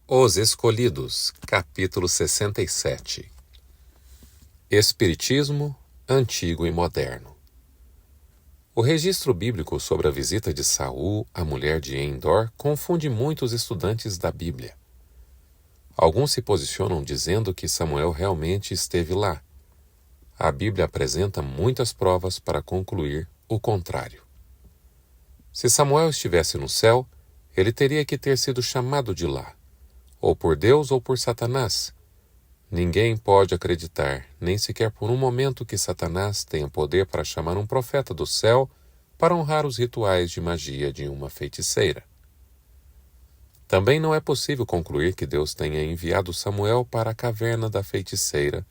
Os Escolhidos, capítulo 67. Espiritismo, Antigo e Moderno. O registro bíblico sobre a visita de Saul à mulher de Endor confunde muitos estudantes da Bíblia. Alguns se posicionam dizendo que Samuel realmente esteve lá. A Bíblia apresenta muitas provas para concluir o contrário. Se Samuel estivesse no céu, ele teria que ter sido chamado de lá, ou por Deus ou por Satanás. Ninguém pode acreditar, nem sequer por um momento, que Satanás tenha poder para chamar um profeta do céu para honrar os rituais de magia de uma feiticeira. Também não é possível concluir que Deus tenha enviado Samuel para a caverna da feiticeira,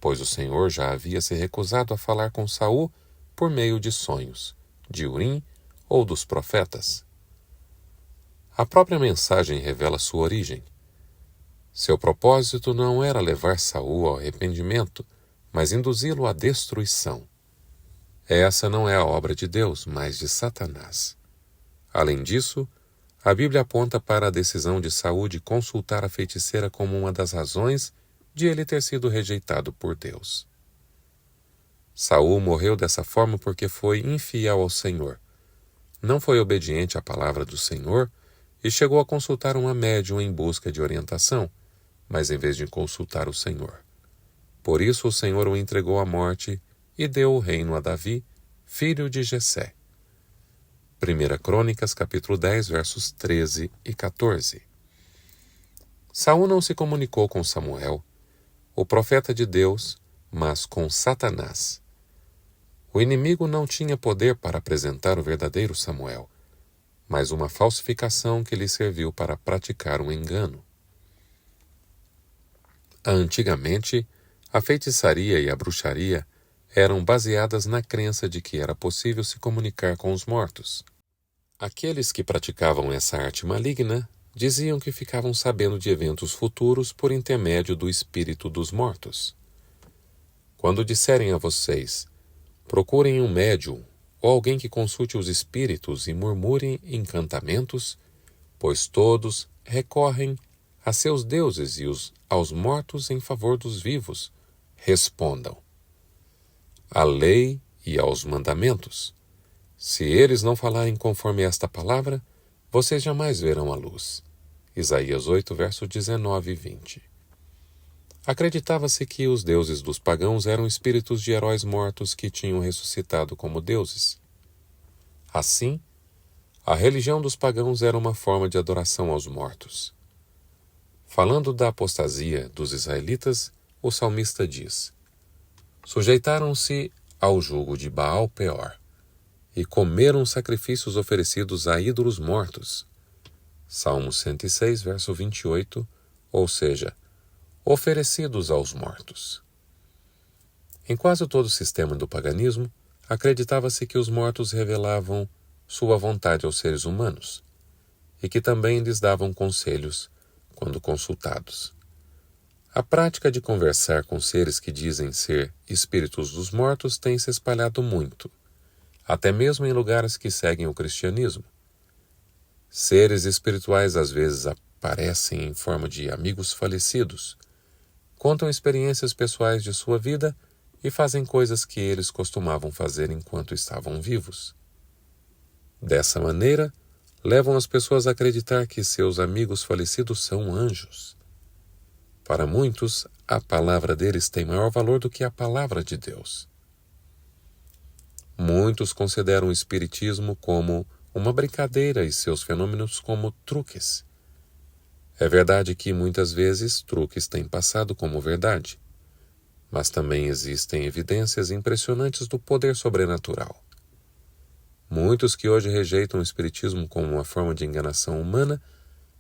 pois o Senhor já havia se recusado a falar com Saul por meio de sonhos, de Urim ou dos profetas. A própria mensagem revela sua origem. Seu propósito não era levar Saul ao arrependimento, mas induzi-lo à destruição. Essa não é a obra de Deus, mas de Satanás. Além disso, a Bíblia aponta para a decisão de Saul de consultar a feiticeira como uma das razões de ele ter sido rejeitado por Deus. Saul morreu dessa forma porque foi infiel ao Senhor. Não foi obediente à palavra do Senhor e chegou a consultar uma médium em busca de orientação, mas em vez de consultar o Senhor. Por isso o Senhor o entregou à morte e deu o reino a Davi, filho de Jessé. 1 Crônicas, capítulo 10, versos 13 e 14. Saul não se comunicou com Samuel, o profeta de Deus, mas com Satanás. O inimigo não tinha poder para apresentar o verdadeiro Samuel, mas uma falsificação que lhe serviu para praticar um engano. Antigamente, a feitiçaria e a bruxaria eram baseadas na crença de que era possível se comunicar com os mortos. Aqueles que praticavam essa arte maligna diziam que ficavam sabendo de eventos futuros por intermédio do espírito dos mortos. Quando disserem a vocês, procurem um médium ou alguém que consulte os espíritos e murmurem encantamentos, pois todos recorrem a seus deuses e aos mortos em favor dos vivos, respondam: à lei e aos mandamentos. Se eles não falarem conforme esta palavra, vocês jamais verão a luz. Isaías 8, versos 19 e 20. Acreditava-se que os deuses dos pagãos eram espíritos de heróis mortos que tinham ressuscitado como deuses. Assim, a religião dos pagãos era uma forma de adoração aos mortos. Falando da apostasia dos israelitas, o salmista diz: sujeitaram-se ao jugo de Baal-Peor e comeram sacrifícios oferecidos a ídolos mortos. Salmo 106, verso 28, ou seja, oferecidos aos mortos. Em quase todo o sistema do paganismo, acreditava-se que os mortos revelavam sua vontade aos seres humanos e que também lhes davam conselhos quando consultados. A prática de conversar com seres que dizem ser espíritos dos mortos tem se espalhado muito, até mesmo em lugares que seguem o cristianismo. Seres espirituais às vezes aparecem em forma de amigos falecidos, contam experiências pessoais de sua vida e fazem coisas que eles costumavam fazer enquanto estavam vivos. Dessa maneira, levam as pessoas a acreditar que seus amigos falecidos são anjos. Para muitos, a palavra deles tem maior valor do que a palavra de Deus. Muitos consideram o espiritismo como uma brincadeira e seus fenômenos como truques. É verdade que muitas vezes truques têm passado como verdade, mas também existem evidências impressionantes do poder sobrenatural. Muitos que hoje rejeitam o espiritismo como uma forma de enganação humana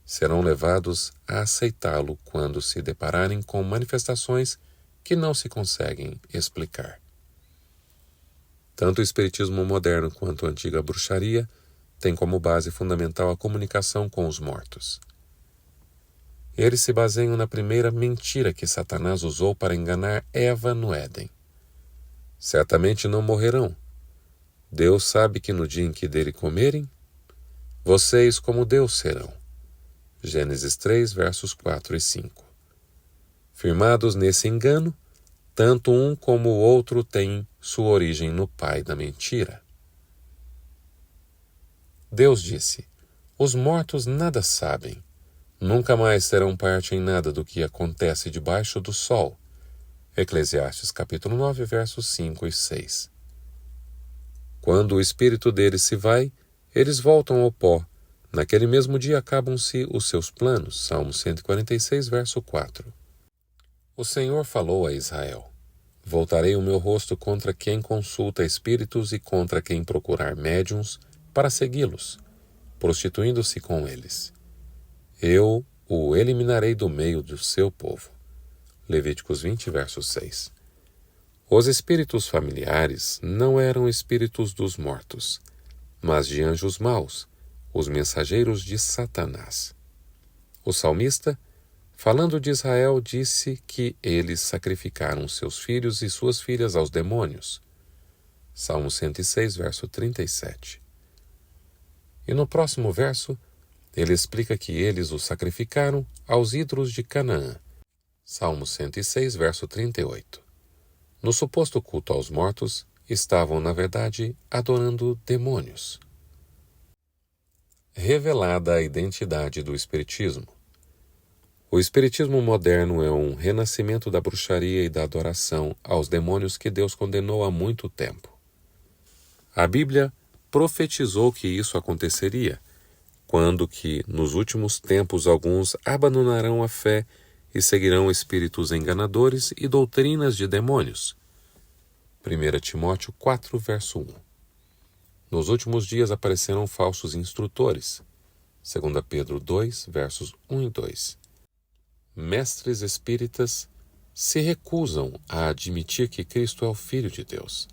serão levados a aceitá-lo quando se depararem com manifestações que não se conseguem explicar. Tanto o espiritismo moderno quanto a antiga bruxaria têm como base fundamental a comunicação com os mortos. Eles se baseiam na primeira mentira que Satanás usou para enganar Eva no Éden. Certamente não morrerão. Deus sabe que no dia em que dele comerem, vocês como Deus serão. Gênesis 3, versos 4 e 5. Firmados nesse engano, tanto um como o outro têm sua origem no pai da mentira. Deus disse: os mortos nada sabem, nunca mais terão parte em nada do que acontece debaixo do sol. Eclesiastes capítulo 9, versos 5 e 6. Quando o espírito deles se vai, eles voltam ao pó. Naquele mesmo dia acabam-se os seus planos. Salmo 146, verso 4. O Senhor falou a Israel: voltarei o meu rosto contra quem consulta espíritos e contra quem procurar médiuns para segui-los, prostituindo-se com eles. Eu o eliminarei do meio do seu povo. Levíticos 20, verso 6. Os espíritos familiares não eram espíritos dos mortos, mas de anjos maus, os mensageiros de Satanás. O salmista, falando de Israel, disse que eles sacrificaram seus filhos e suas filhas aos demônios. Salmo 106, verso 37. E no próximo verso, ele explica que eles os sacrificaram aos ídolos de Canaã. Salmo 106, verso 38. No suposto culto aos mortos, estavam, na verdade, adorando demônios. Revelada a identidade do Espiritismo. O Espiritismo moderno é um renascimento da bruxaria e da adoração aos demônios que Deus condenou há muito tempo. A Bíblia profetizou que isso aconteceria, quando que, nos últimos tempos, alguns abandonarão a fé e seguirão espíritos enganadores e doutrinas de demônios. 1 Timóteo 4, verso 1. Nos últimos dias aparecerão falsos instrutores. 2 Pedro 2, versos 1 e 2. Mestres espíritas se recusam a admitir que Cristo é o Filho de Deus.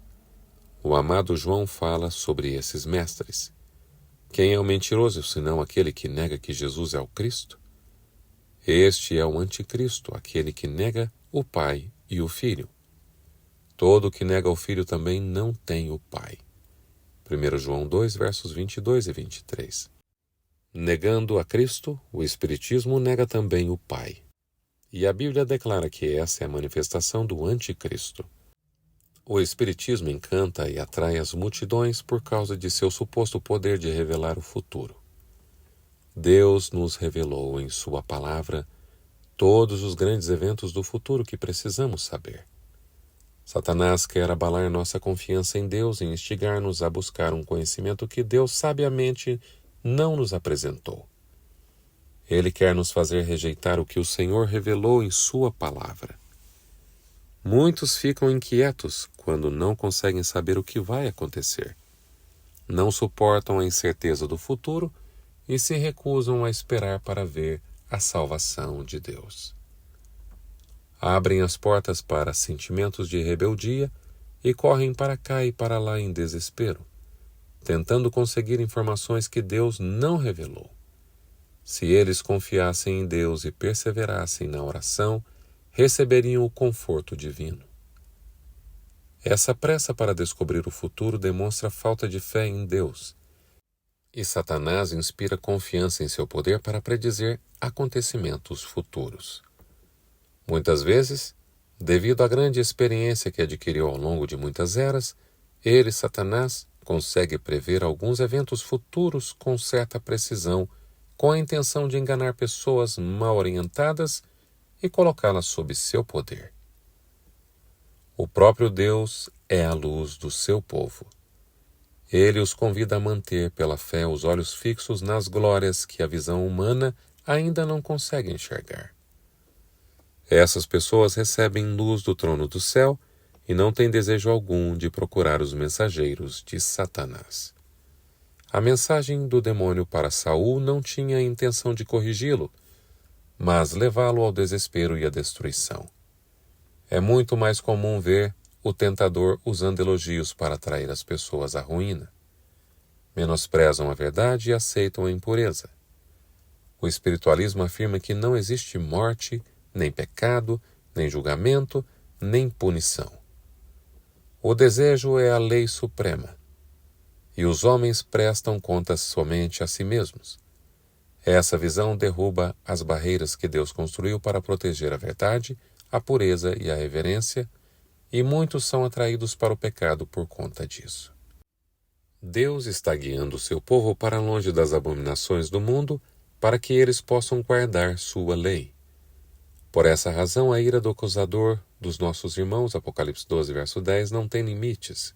O amado João fala sobre esses mestres. Quem é o mentiroso, senão aquele que nega que Jesus é o Cristo? Este é o anticristo, aquele que nega o Pai e o Filho. Todo que nega o Filho também não tem o Pai. 1 João 2, versos 22 e 23. Negando a Cristo, o Espiritismo nega também o Pai. E a Bíblia declara que essa é a manifestação do anticristo. O Espiritismo encanta e atrai as multidões por causa de seu suposto poder de revelar o futuro. Deus nos revelou em sua palavra todos os grandes eventos do futuro que precisamos saber. Satanás quer abalar nossa confiança em Deus e instigar-nos a buscar um conhecimento que Deus sabiamente não nos apresentou. Ele quer nos fazer rejeitar o que o Senhor revelou em sua palavra. Muitos ficam inquietos quando não conseguem saber o que vai acontecer. Não suportam a incerteza do futuro e se recusam a esperar para ver a salvação de Deus. Abrem as portas para sentimentos de rebeldia e correm para cá e para lá em desespero, tentando conseguir informações que Deus não revelou. Se eles confiassem em Deus e perseverassem na oração, receberiam o conforto divino. Essa pressa para descobrir o futuro demonstra falta de fé em Deus, e Satanás inspira confiança em seu poder para predizer acontecimentos futuros. Muitas vezes, devido à grande experiência que adquiriu ao longo de muitas eras, ele, Satanás, consegue prever alguns eventos futuros com certa precisão, com a intenção de enganar pessoas mal orientadas e colocá-las sob seu poder. O próprio Deus é a luz do seu povo. Ele os convida a manter pela fé os olhos fixos nas glórias que a visão humana ainda não consegue enxergar. Essas pessoas recebem luz do trono do céu e não têm desejo algum de procurar os mensageiros de Satanás. A mensagem do demônio para Saul não tinha a intenção de corrigi-lo, mas levá-lo ao desespero e à destruição. É muito mais comum ver o tentador usando elogios para atrair as pessoas à ruína. Menosprezam a verdade e aceitam a impureza. O espiritualismo afirma que não existe morte, nem pecado, nem julgamento, nem punição. O desejo é a lei suprema, e os homens prestam contas somente a si mesmos. Essa visão derruba as barreiras que Deus construiu para proteger a verdade, a pureza e a reverência, e muitos são atraídos para o pecado por conta disso. Deus está guiando seu povo para longe das abominações do mundo, para que eles possam guardar sua lei. Por essa razão, a ira do acusador dos nossos irmãos, Apocalipse 12, verso 10, não tem limites.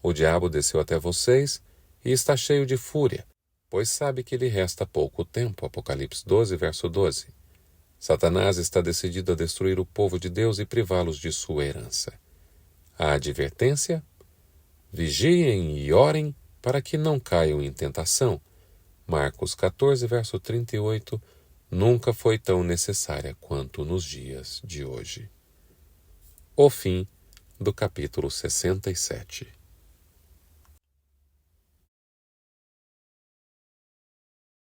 O diabo desceu até vocês e está cheio de fúria, pois sabe que lhe resta pouco tempo, Apocalipse 12, verso 12. Satanás está decidido a destruir o povo de Deus e privá-los de sua herança. A advertência: vigiem e orem para que não caiam em tentação. Marcos 14, verso 38, nunca foi tão necessária quanto nos dias de hoje. O fim do capítulo 67.